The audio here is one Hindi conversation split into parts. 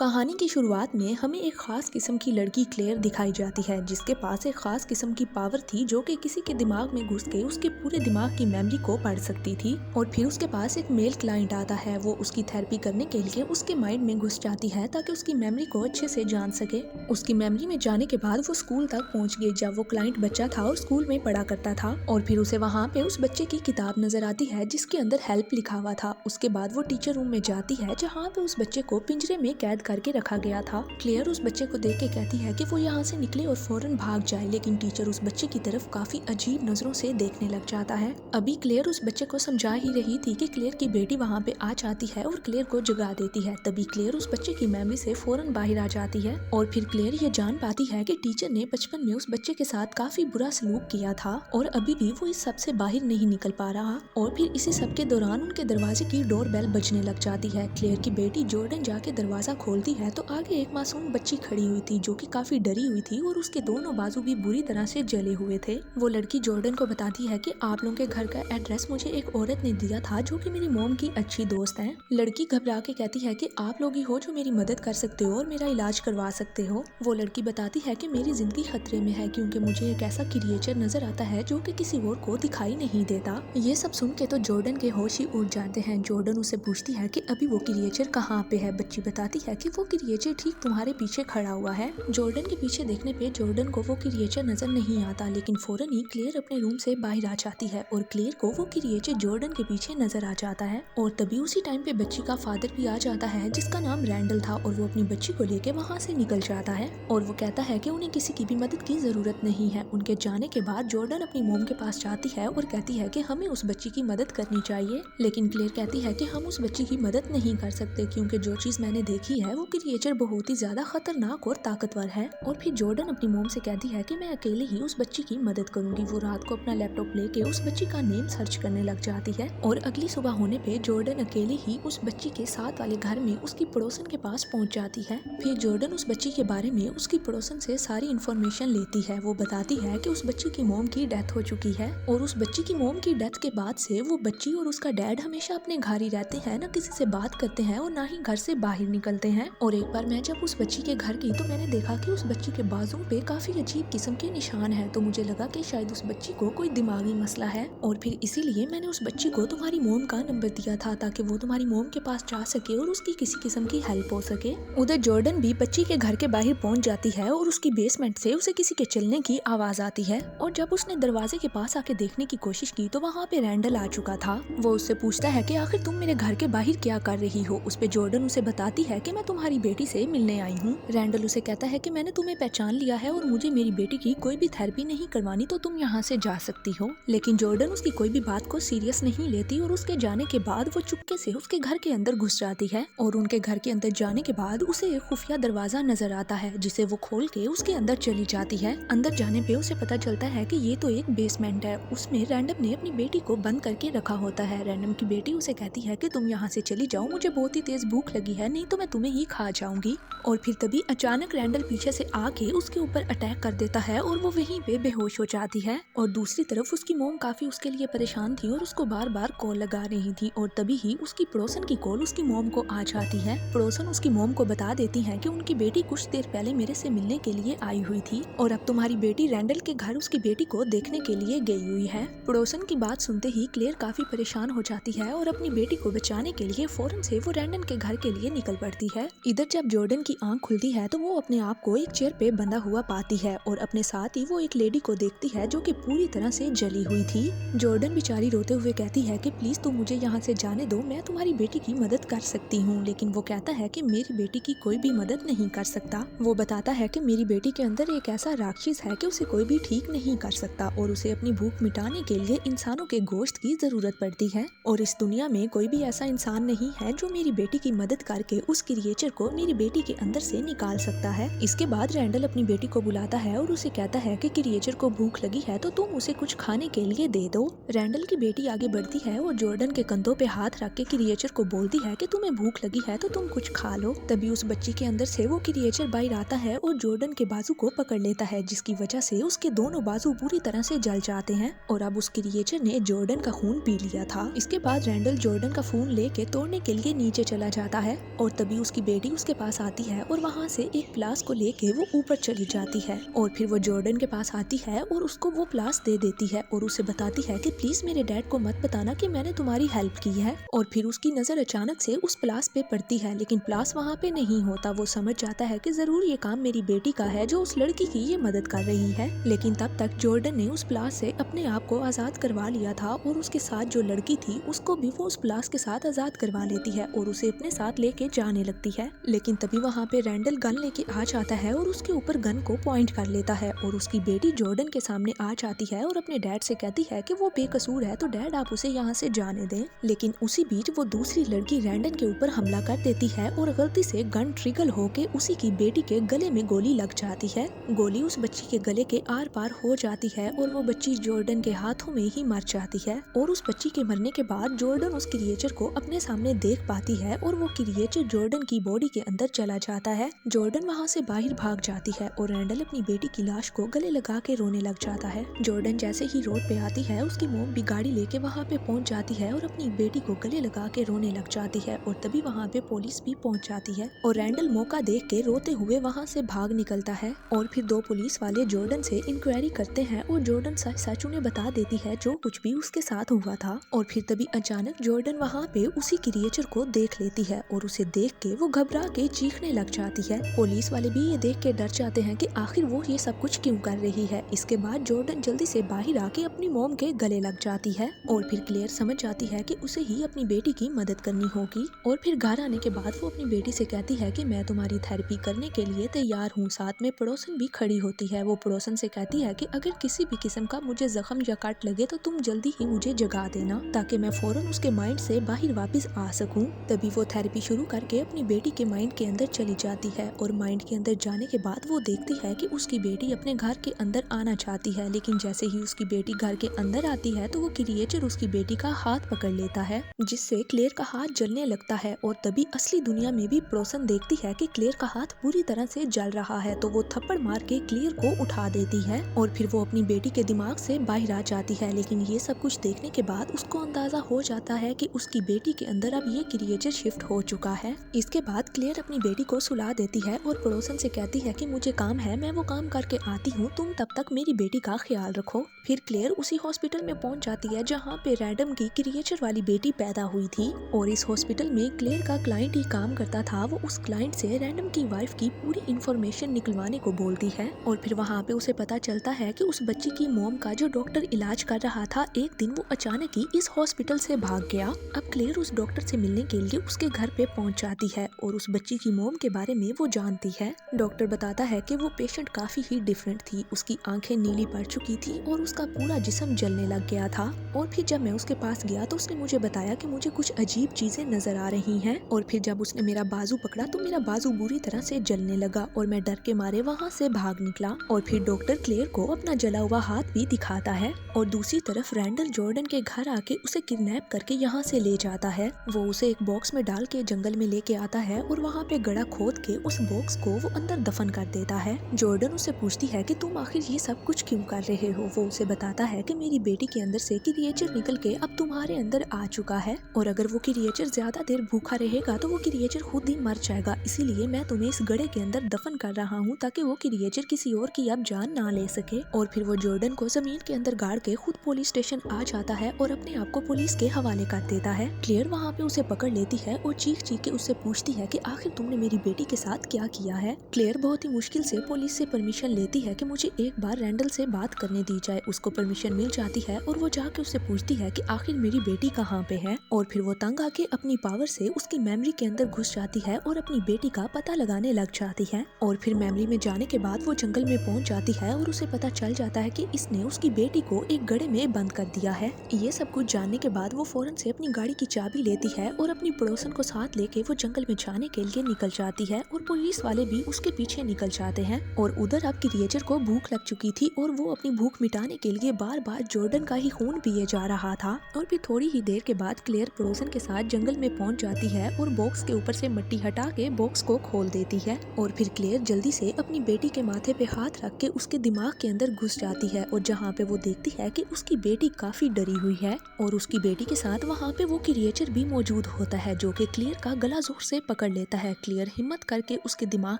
कहानी की शुरुआत में हमें एक खास किस्म की लड़की क्लेयर दिखाई जाती है जिसके पास एक खास किस्म की पावर थी जो कि किसी के दिमाग में घुस के उसके पूरे दिमाग की मेमोरी को पढ़ सकती थी। और फिर उसके पास एक मेल क्लाइंट आता है, वो उसकी थेरेपी करने के लिए उसके माइंड में घुस जाती है ताकि उसकी मेमोरी को अच्छे से जान सके। उसकी मेमोरी में जाने के बाद वो स्कूल तक पहुंच गई जब वो क्लाइंट बच्चा था और स्कूल में पढ़ा करता था। और फिर उसे वहाँ पे उस बच्चे की किताब नजर आती है जिसके अंदर हेल्प लिखा हुआ था। उसके बाद वो टीचर रूम में जाती है जहाँ पे उस बच्चे को पिंजरे में कैद करके रखा गया था। क्लेयर उस बच्चे को देख के कहती है कि वो यहाँ से निकले और फौरन भाग जाए, लेकिन टीचर उस बच्चे की तरफ काफी अजीब नजरों से देखने लग जाता है। अभी क्लेयर उस बच्चे को समझा ही रही थी कि क्लेयर की बेटी वहाँ पे आ जाती है और क्लेयर को जगा देती है। तभी क्लेयर उस बच्चे की मेमोरी से फौरन बाहर आ जाती है और फिर क्लेयर ये जान पाती है कि टीचर ने बचपन में उस बच्चे के साथ काफी बुरा सलूक किया था और अभी भी वो इस सब से बाहर नहीं निकल पा रहा। और फिर इसी सब के दौरान उनके दरवाजे की डोर बेल बजने लग जाती है। क्लेयर की बेटी जॉर्डन जाके दरवाजा खोलती है तो आगे एक मासूम बच्ची खड़ी हुई थी जो कि काफी डरी हुई थी और उसके दोनों बाजू भी बुरी तरह से जले हुए थे। वो लड़की जॉर्डन को बताती है कि आप लोगों के घर का एड्रेस मुझे एक औरत ने दिया था जो कि मेरी मॉम की अच्छी दोस्त है। लड़की घबरा के कहती है कि आप लोग ही हो जो मेरी मदद कर सकते हो और मेरा इलाज करवा सकते हो। वो लड़की बताती है कि मेरी जिंदगी खतरे में है क्योंकि मुझे एक ऐसा क्रिएचर नजर आता है जो कि किसी और को दिखाई नहीं देता। ये सब सुन के तो जॉर्डन के होश ही उड़ जाते हैं। जॉर्डन उसे पूछती है कि अभी वो क्रिएचर कहाँ पे है। बच्ची बताती है कि वो क्रिएचर ठीक तुम्हारे पीछे खड़ा हुआ है। जॉर्डन के पीछे देखने पे जॉर्डन को वो क्रिएचर नजर नहीं आता, लेकिन फौरन ही क्लेयर अपने रूम से बाहर आ जाती है और क्लेयर को वो क्रिएचर जॉर्डन के पीछे नजर आ जाता है। और तभी उसी टाइम पे बच्ची का फादर भी आ जाता है जिसका नाम रैंडल था और वो अपनी बच्ची को लेके वहाँ से निकल जाता है और वो कहता है कि उन्हें किसी की भी मदद की जरूरत नहीं है। उनके जाने के बाद जॉर्डन अपनी मोम के पास जाती है और कहती है कि हमें उस बच्ची की मदद करनी चाहिए, लेकिन क्लेयर कहती है कि हम उस बच्ची की मदद नहीं कर सकते क्योंकि जो चीज मैंने देखी है वो क्रिएचर बहुत ही ज्यादा खतरनाक और ताकतवर है। और फिर जॉर्डन अपनी मोम से कहती है कि मैं अकेले ही उस बच्ची की मदद करूंगी। वो रात को अपना लैपटॉप लेके उस बच्ची का नेम सर्च करने लग जाती है और अगली सुबह होने पे जॉर्डन अकेले ही उस बच्ची के साथ वाले घर में उसकी पड़ोसन के पास पहुंच जाती है। फिर जॉर्डन उस बच्ची के बारे में उसकी पड़ोसन से सारी इन्फॉर्मेशन लेती है। वो बताती है कि उस बच्ची की मोम की डेथ हो चुकी है और उस बच्ची की मोम की डेथ के बाद से वो बच्ची और उसका डैड हमेशा अपने घर ही रहते हैं, ना किसी से बात करते हैं और ना ही घर से बाहर निकलते हैं। और एक बार मैं जब उस बच्ची के घर गई तो मैंने देखा कि उस बच्ची के बाजू पे काफी अजीब किस्म के निशान हैं, तो मुझे लगा कि शायद उस बच्ची को कोई दिमागी मसला है और फिर इसीलिए मैंने उस बच्ची को तुम्हारी मोम का नंबर दिया था ताकि वो तुम्हारी मोम के पास जा सके और उसकी किसी किस्म की हेल्प हो सके। उधर जॉर्डन भी बच्ची के घर के बाहर पहुंच जाती है और उसकी बेसमेंट से उसे किसी के चलने की आवाज आती है और जब उसने दरवाजे के पास आके देखने की कोशिश की तो वहाँ पे रैंडल आ चुका था। वो उससे पूछता है कि आखिर तुम मेरे घर के बाहर क्या कर रही हो। उस पे जॉर्डन उसे बताती है कि मैं तुम्हारी बेटी से मिलने आई हूँ। रैंडल उसे कहता है कि मैंने तुम्हें पहचान लिया है और मुझे मेरी बेटी की कोई भी थेरेपी नहीं करवानी तो तुम यहाँ से जा सकती हो। लेकिन जॉर्डन उसकी कोई भी बात को सीरियस नहीं लेती और उसके जाने के बाद वो चुपके से उसके घर के अंदर घुस जाती है और उनके घर के अंदर जाने के बाद उसे एक खुफिया दरवाजा नजर आता है जिसे वो खोल के उसके अंदर चली जाती है। अंदर जाने पे उसे पता चलता है कि ये तो एक बेसमेंट है, उसमें रैंडम ने अपनी बेटी को बंद करके रखा होता है। रैंडम की बेटी उसे कहती है कि तुम यहाँ से चली जाओ, मुझे बहुत ही तेज भूख लगी है, नहीं तो मैं तुम्हें ही खा जाऊंगी। और फिर तभी अचानक रैंडल पीछे से आके उसके ऊपर अटैक कर देता है और वो वहीं पे बेहोश हो जाती है। और दूसरी तरफ उसकी मोम काफी उसके लिए परेशान थी और उसको बार बार कॉल लगा रही थी और तभी ही उसकी पड़ोसन की कॉल उसकी मोम को आ जाती है। पड़ोसन उसकी मोम को बता देती है कि उनकी बेटी कुछ देर पहले मेरे से मिलने के लिए आई हुई थी और अब तुम्हारी बेटी रैंडल के घर उसकी बेटी को देखने के लिए गई हुई है। पड़ोसन की बात सुनते ही क्लेयर काफी परेशान हो जाती है और अपनी बेटी को बचाने के लिए फौरन से वो रैंडल के घर के लिए निकल पड़ती है। इधर जब जॉर्डन की आंख खुलती है तो वो अपने आप को एक चेयर पे बंधा हुआ पाती है और अपने साथ ही वो एक लेडी को देखती है जो कि पूरी तरह से जली हुई थी। जॉर्डन बेचारी रोते हुए कहती है कि प्लीज तुम मुझे यहाँ से जाने दो, मैं तुम्हारी बेटी की मदद कर सकती हूँ। लेकिन वो कहता है कि मेरी बेटी की कोई भी मदद नहीं कर सकता। वो बताता है कि मेरी बेटी के अंदर एक ऐसा राक्षस है कि उसे कोई भी ठीक नहीं कर सकता और उसे अपनी भूख मिटाने के लिए इंसानों के गोश्त की जरूरत पड़ती है और इस दुनिया में कोई भी ऐसा इंसान नहीं है जो मेरी बेटी की मदद करके उस क्रिएचर को मेरी बेटी के अंदर से निकाल सकता है। इसके बाद रैंडल अपनी बेटी को बुलाता है और उसे कहता है कि क्रिएचर को भूख लगी है तो तुम उसे कुछ खाने के लिए दे दो। रैंडल की बेटी आगे बढ़ती है और जॉर्डन के कंधों पे हाथ रख के क्रिएचर को बोलती है कि तुम्हें भूख लगी है तो तुम कुछ खा लो। तभी उस बच्ची के अंदर से वो क्रिएचर बाहर आता है और जॉर्डन के बाजू को पकड़ लेता है जिसकी वजह से उसके दोनों बाजू पूरी तरह से जल जाते हैं और अब उस क्रिएचर ने जॉर्डन का खून पी लिया था। इसके बाद रैंडल जॉर्डन का खून लेके तोड़ने के लिए नीचे चला जाता है और तभी उसकी बेटी उसके पास आती है और वहाँ से एक प्लास को लेके वो ऊपर चली जाती है और फिर वो जॉर्डन के पास आती है और उसको वो प्लास दे देती है और उसे बताती है कि प्लीज मेरे डैड को मत बताना कि मैंने तुम्हारी हेल्प की है। और फिर उसकी नजर अचानक से उस प्लास पे पड़ती है, लेकिन प्लास वहाँ पे नहीं होता। वो समझ जाता है कि जरूर ये काम मेरी बेटी का है जो उस लड़की की ये मदद कर रही है। लेकिन तब तक जॉर्डन ने उस प्लास से अपने आप को आजाद करवा लिया था और उसके साथ जो लड़की थी उसको भी वो उस प्लास के साथ आजाद करवा लेती है और उसे अपने साथ लेके जाने लगती है। लेकिन तभी वहाँ पे रैंडल गन लेके आ जाता है और उसके ऊपर गन को पॉइंट कर लेता है और उसकी बेटी जॉर्डन के सामने आ जाती है और अपने डैड से कहती है कि वो बेकसूर है तो डैड आप उसे यहाँ से जाने दें। लेकिन उसी बीच वो दूसरी लड़की रैंडल के ऊपर हमला कर देती है और गलती से गन ट्रिगर होके उसी की बेटी के गले में गोली लग जाती है। गोली उस बच्ची के गले के आर पार हो जाती है और वो बच्ची जॉर्डन के हाथों में ही मर जाती है। और उस बच्ची के मरने के बाद जॉर्डन उस क्रिएचर को अपने सामने देख पाती है और वो क्रिएचर जॉर्डन की बॉडी के अंदर चला जाता है। जॉर्डन वहाँ से बाहर भाग जाती है और रैंडल अपनी बेटी की लाश को गले लगा के रोने लग जाता है। जॉर्डन जैसे ही रोड पे आती है उसकी मॉम भी गाड़ी लेके वहाँ पे पहुँच जाती है और अपनी बेटी को गले लगा के रोने लग जाती है और तभी वहाँ पे पुलिस भी पहुँच जाती है और रैंडल मौका देख के रोते हुए वहाँ से भाग निकलता है। और फिर दो पुलिस वाले जॉर्डन से इंक्वायरी करते हैं और जॉर्डन सच उन्हें बता देती है जो कुछ भी उसके साथ हुआ था। और फिर तभी अचानक जॉर्डन वहाँ पे उसी क्रिएचर को देख लेती है और उसे देख के वो घबरा के चीखने लग जाती है। पुलिस वाले भी ये देख के डर जाते हैं कि आखिर वो ये सब कुछ क्यों कर रही है। इसके बाद जॉर्डन जल्दी से बाहर आके अपनी मॉम के गले लग जाती है और फिर क्लेयर समझ जाती है कि उसे ही अपनी बेटी की मदद करनी होगी। और फिर घर आने के बाद वो अपनी बेटी से कहती है कि मैं तुम्हारी थेरेपी करने के लिए तैयार हूँ। साथ में पड़ोसन भी खड़ी होती है। वो पड़ोसन से कहती है कि अगर किसी भी किस्म का मुझे जख्म या काट लगे तो तुम जल्दी ही मुझे जगा देना ताकि मैं फौरन उसके माइंड से बाहर वापस आ सकूं। तभी वो थेरेपी शुरू करके अपनी बेटी के माइंड के अंदर चली जाती है और माइंड के अंदर जाने के बाद वो देखती है कि उसकी बेटी अपने घर के अंदर आना चाहती है। लेकिन जैसे ही उसकी बेटी घर के अंदर आती है तो वो क्रिएचर उसकी बेटी का हाथ पकड़ लेता है जिससे क्लेयर का हाथ जलने लगता है। और तभी असली दुनिया में भी पड़ोसन देखती है कि क्लेयर का हाथ पूरी तरह से जल रहा है तो वो थप्पड़ मार के क्लेयर को उठा देती है और फिर वो अपनी बेटी के दिमाग से बाहर आ जाती है। लेकिन ये सब कुछ देखने के बाद उसको अंदाजा हो जाता है कि उसकी बेटी के अंदर अब ये क्रिएचर शिफ्ट हो चुका है। इसके बाद क्लेयर अपनी बेटी को सुला देती है और पड़ोसन से कहती है कि मुझे काम है, मैं वो काम करके आती हूँ, तुम तब तक मेरी बेटी का ख्याल रखो। फिर क्लेयर उसी हॉस्पिटल में पहुंच जाती है जहाँ पे रैंडम की क्रिएचर वाली बेटी पैदा हुई थी और इस हॉस्पिटल में क्लेयर का क्लाइंट ही काम करता था। वो उस क्लाइंट से रैंडम की वाइफ की पूरी इंफॉर्मेशन निकलवाने को बोलती है और फिर वहाँ पे उसे पता चलता है कि उस बच्ची की मॉम का जो डॉक्टर इलाज कर रहा था एक दिन वो अचानक ही इस हॉस्पिटल से भाग गया। अब क्लेयर उस डॉक्टर से मिलने के लिए उसके घर पे पहुंच जाती है और उस बच्ची की मॉम के बारे में वो जानती है। डॉक्टर बताता है कि वो पेशेंट काफी ही डिफरेंट थी, उसकी आंखें नीली पड़ चुकी थी और उसका पूरा जिस्म जलने लग गया था। और फिर जब मैं उसके पास गया तो उसने मुझे बताया कि मुझे कुछ अजीब चीजें नजर आ रही हैं। और फिर जब उसने मेरा बाजू पकड़ा तो मेरा बाजू बुरी तरह से जलने लगा और मैं डर के मारे वहाँ से भाग निकला। और फिर डॉक्टर क्लेयर को अपना जला हुआ हाथ भी दिखाता है और दूसरी तरफ रैंडल जॉर्डन के घर आके उसे किडनैप करके यहाँ से ले जाता है। वो उसे एक बॉक्स में डाल के जंगल में लेके आता है और वहाँ पे गड्ढा खोद के उस बॉक्स को वो अंदर दफन कर देता है। जॉर्डन उससे पूछती है कि तुम आखिर ये सब कुछ क्यों कर रहे हो। वो उसे बताता है कि मेरी बेटी के अंदर से क्रिएचर निकल के अब तुम्हारे अंदर आ चुका है और अगर वो क्रिएचर ज्यादा देर भूखा रहेगा तो वो क्रिएचर खुद ही मर जाएगा, इसीलिए मैं तुम्हें इस गड्ढे के अंदर दफन कर रहा हूँ ताकि वो क्रिएचर किसी और की अब जान ना ले सके। और फिर वो जॉर्डन को जमीन के अंदर गाड़ के खुद पुलिस स्टेशन आ जाता है और अपने आप को पुलिस के हवाले कर देता है। क्लेयर वहाँ पे उसे पकड़ लेती है और चीख चीख के उससे पूछती है कि आखिर तुमने मेरी बेटी के साथ क्या किया है। क्लेयर बहुत ही मुश्किल से पुलिस से परमिशन लेती है कि मुझे एक बार रैंडल से बात करने दी जाए। उसको परमिशन मिल जाती है और वो जाके उससे पूछती है कि आखिर मेरी बेटी कहाँ पे है। और फिर वो तंग आके अपनी पावर से उसकी मेमोरी के अंदर घुस जाती है और अपनी बेटी का पता लगाने लग जाती है। और फिर मेमोरी में जाने के बाद वो जंगल में पहुंच जाती है और उसे पता चल जाता है कि इसने उसकी बेटी को एक गड्ढे में बंद कर दिया है। ये सब कुछ जानने के बाद वो फौरन से अपनी गाड़ी की चाबी लेती है और अपनी पड़ोसन को साथ लेके वो जंगल में जाने के लिए निकल जाती है और पुलिस वाले भी उसके पीछे निकल जाते हैं। और उधर अब क्रिएचर को भूख लग चुकी थी और वो अपनी भूख मिटाने के लिए बार बार जॉर्डन का ही खून पिए जा रहा था। और फिर थोड़ी ही देर के बाद क्लेयर पड़ोसन के साथ जंगल में पहुंच जाती है और बॉक्स के ऊपर से मिट्टी हटा के बॉक्स को खोल देती है। और फिर क्लेयर जल्दी से अपनी बेटी के माथे पे हाथ रख के उसके दिमाग के अंदर घुस जाती है और जहाँ पे वो देखती है कि उसकी बेटी काफी डरी हुई है और उसकी बेटी के साथ वहाँ पे वो क्रिएचर भी मौजूद होता है जो कि क्लेयर का गला जोर से पकड़ लेता है। क्लेयर हिम्मत करके उसके दिमाग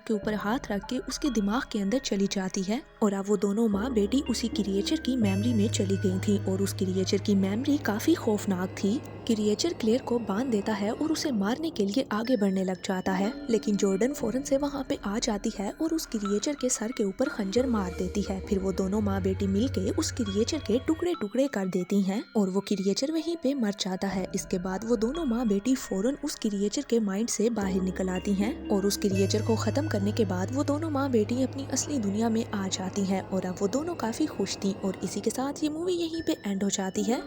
के ऊपर हाथ रख के उसके दिमाग के अंदर चली जाती है और अब वो दोनों माँ बेटी उसी क्रिएचर की मेमोरी में चली गई थी और उस क्रिएचर की मेमोरी काफी खौफनाक थी। क्रिएचर क्लेयर को बांध देता है और उसे मारने के लिए आगे बढ़ने लग जाता है, लेकिन जॉर्डन फौरन से वहाँ पे आ जाती है और उस क्रिएचर के सर के ऊपर खंजर मार देती है। फिर वो दोनों माँ बेटी मिलके उस क्रिएचर के टुकड़े टुकड़े कर देती हैं और वो क्रिएचर वहीं पे मर जाता है। इसके बाद वो दोनों माँ बेटी फौरन उस क्रिएचर के माइंड से बाहर निकल आती हैं और उस क्रिएचर को खत्म करने के बाद वो दोनों माँ बेटी अपनी असली दुनिया में आ जाती हैं और अब वो दोनों काफी खुश थी। और इसी के साथ ये मूवी यहीं पे एंड हो जाती है।